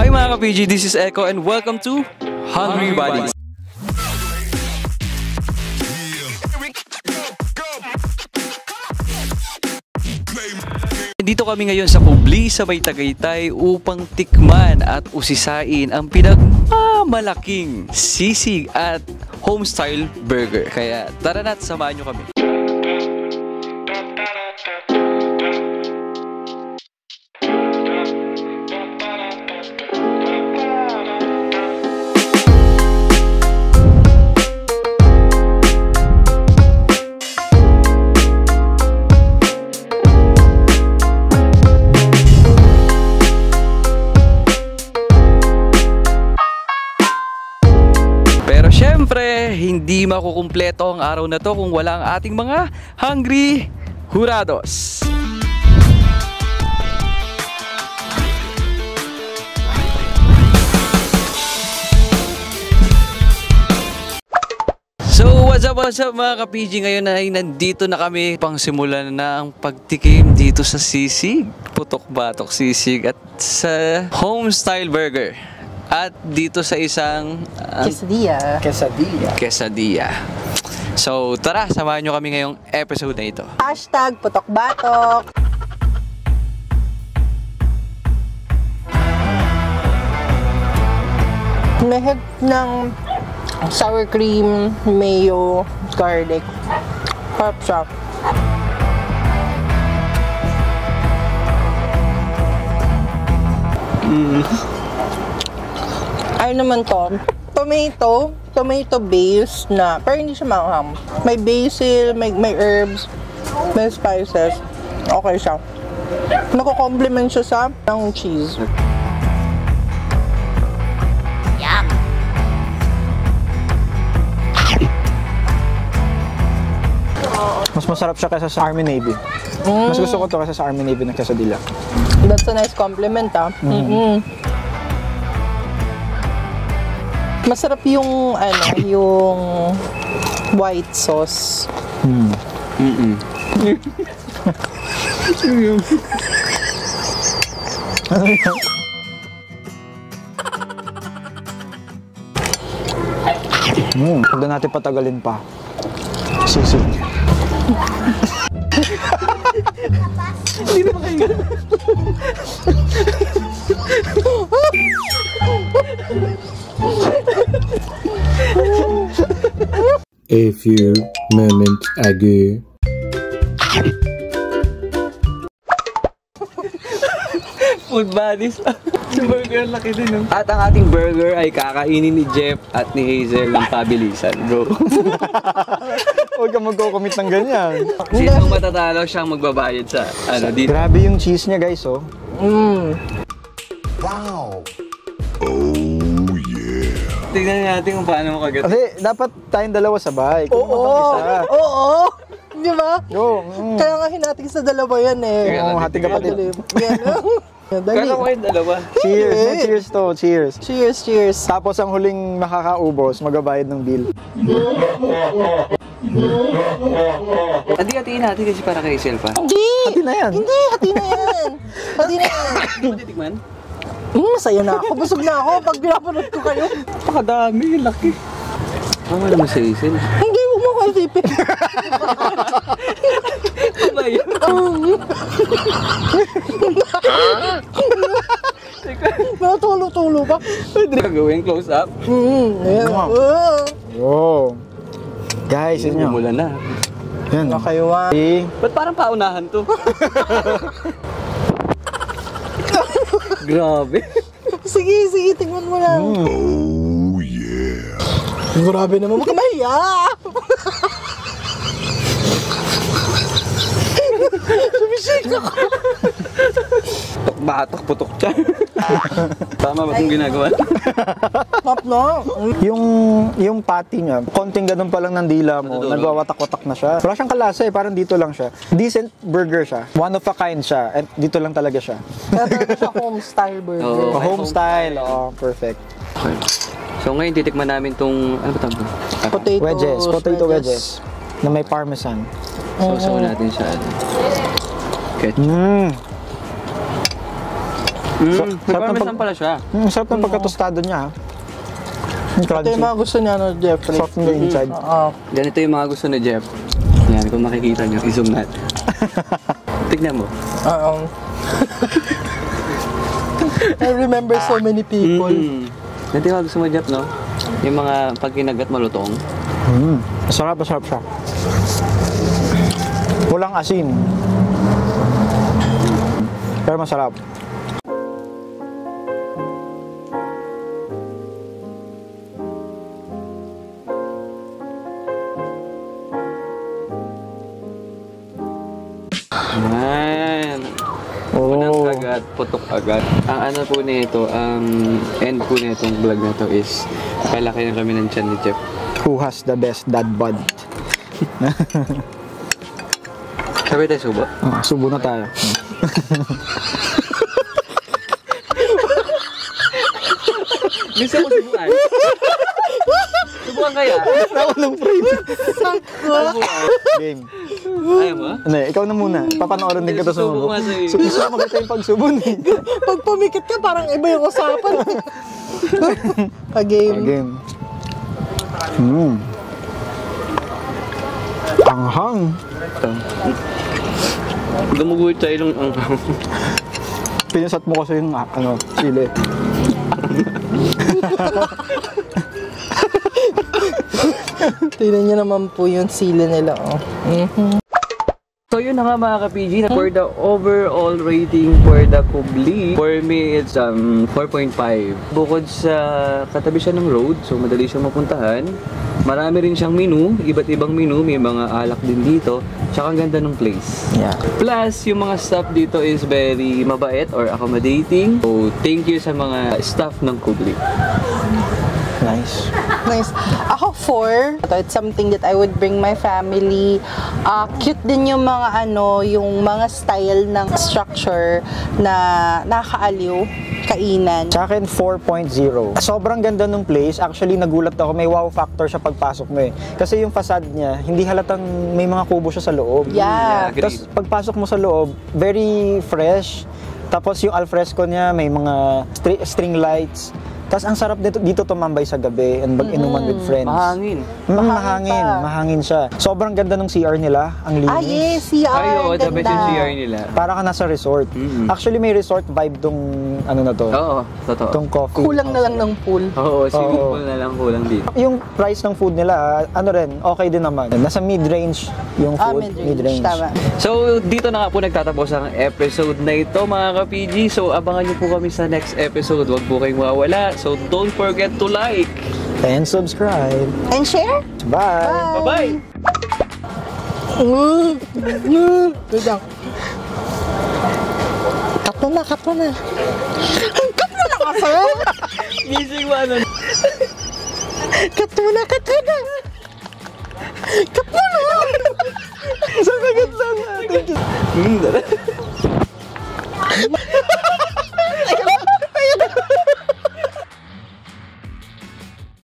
Hi mga ka-PG, this is Echo and welcome to Hungry Bodies. Dito kami ngayon sa Kubli sa May Tagaytay upang tikman at usisain ang pinagmamalaking sisig at homestyle burger. Kaya tara na't samahan nyo kami. Siyempre, hindi makukumpleto ang araw na to kung wala ang ating mga hungry hurados. So, what's up mga ka-PG? Ngayon ay nandito na kami pang simulan na ang pagtikim dito sa sisig, putok-batok sisig at sa homestyle burger. At dito sa isang quesadilla. So tara, samahan nyo kami ngayong episode na ito. Hashtag putok-batok. May ng sour cream, mayo, garlic. Harap siya. Ay naman to, tomato based na, pero hindi siya maanghang. May basil, may herbs, may spices. Okay siya. Nako-complement siya sa ng cheese. Yum! Mas masarap siya kaysa sa Army Navy. Mas gusto ko to kaysa sa Army Navy na quesadilla. That's a nice compliment, ah. Masarap yung yung white sauce. Huwag na natin patagalin pa. Sisig. Hindi na makahinga. A few moments ago. Food buddies. Yung burger laki din, no? At ang ating burger ay kakainin ni Jeff at ni Hazel ng pabilisan, bro. Huwag kang magko-commit ng ganyan. Sinong matatalo siyang magbabayad sa dito? Grabe yung cheese niya, guys, oh. Wow. Tingnan natin kung paano mo kagat. Kasi dapat tayong dalawa sabay. Kung isa. Oo! Di ba? Kaya nga hinating sa dalawa yan eh. Oo, hating kapatid. Kaya kayong dalawa. Cheers! Cheers to! Cheers! Cheers, cheers! Tapos ang huling makakaubos, magbabayad ng bill. Hati-hatiin natin kasi para kay Hazel pa. Hindi! Hati na yan! Hindi! Hati na yan! Hati na yan! Hindi mo titikman? Masaya na ako. Busog na ako pag pinapanood ko kayo. Pakadami, laki. Tama naman si Hazel. Hindi, huwag mo ko isipin. Ano ba yun? Tulo-tulo pa. Pwede ka gawin close up? Ayan. Wow! Guys, yun yun. Umulan na. Yan. Nakayuan. Ba't parang paunahan to? Grabe. Sige, tingnan mo lang. Oh yeah. Grabe naman, huwag ka mahiya. Sumisik ako. Batok, putok ka. Tama ba kung ginagawa? Top na. Yung patty niya, konting ganun pa lang ng dila mo, nagwawatak-watak na siya. Wala siyang kalasa eh, parang dito lang siya. Decent burger siya. One of a kind siya. At dito lang talaga siya. Kaya talaga siya home-style burger. Oo. Home style. Oh, perfect. Okay. So ngayon titikman namin tong, ano ba tawag? Potato wedges. Na may parmesan. Sausaw natin siya. Ketchup. May sarap ng parmesan pala siya. Sarap ng pagkatostado niya. Ang Ito crunchy. yung mga gusto niya, no, Jeffrey. Soft on the inside. Oo. Ganito yung mga gusto ni Jeff. Yan, kung makikita nyo, i-zoom natin. Tignan mo. Oo. I remember so many people. Ganito yung mga gusto mo, Jeff, no? Yung mga pag kinagat malutong. Masarap siya. Walang asin. Pero masarap. Yan. Unang kagat, putok agad. Ang ano po nito, ang end po nitong vlog na to is kalaki na kami ng tiyan ni Jeff. Who has the best dad bod? Sabi tayo subo. Subo na tayo. Gusto ko subukan. Subukan kaya? Ako ng frame. Subukan. Game. Ayaw mo? Ano, ikaw na muna. Papanoorin din kita Susubo sumubo. nga sa'yo. Gusto ko makita yung pagsubo ni. Pag pumikit ka, parang iba yung usapan. Game. Game. Anghang. Gumuguhit tayo ng anghang. Pinasat mo kasi yung sili. Tingnan niyo naman po yung sili nila, oh. So yun na nga mga ka-PG, for the overall rating for the Kubli, for me it's 4.5. Bukod sa katabi siya ng road, so madali siyang mapuntahan. Marami rin siyang menu, iba't ibang menu, may mga alak din dito. Tsaka ang ganda ng place. Yeah. Plus, yung mga staff dito is very mabait or accommodating. So thank you sa mga staff ng Kubli. Nice. Nice. Ako 4. It's something that I would bring my family. Cute din yung mga yung mga style ng structure na nakakaaliw, kainan. Sa akin, 4.0. Sobrang ganda ng place. Actually, nagulat ako. May wow factor siya pagpasok mo eh. Kasi yung facade niya, hindi halatang may mga kubo siya sa loob. Yeah. Agreed. Tapos pagpasok mo sa loob, very fresh. Tapos yung alfresco niya, may mga string lights. Tapos ang sarap dito tumambay sa gabi and mag-inuman with friends. Mahangin. Mahangin. Mahangin siya. Sobrang ganda ng CR nila. Ang linis. Yes, CR. Ay, oo, the best yung CR nila. Para ka nasa resort. Actually, may resort vibe tong na to. Oo, totoo. Tong coffee. Kulang na lang ng pool. Oo, swimming Oo. pool na lang kulang dito. Yung price ng food nila, okay din naman. Nasa mid-range yung food. Mid-range. Tama. So, dito na nga po nagtatapos ang episode na ito mga ka-PG. So, abangan niyo po kami sa next episode. Huwag po kayong mawawala. So, don't forget to like. And subscribe. And share. Bye! Bye-bye! Wait lang. Cut mo na. Cut mo na kasi. Gising mo ano? Cut mo na. Cut mo na. Cut mo na. Sa kagat lang. Thank you.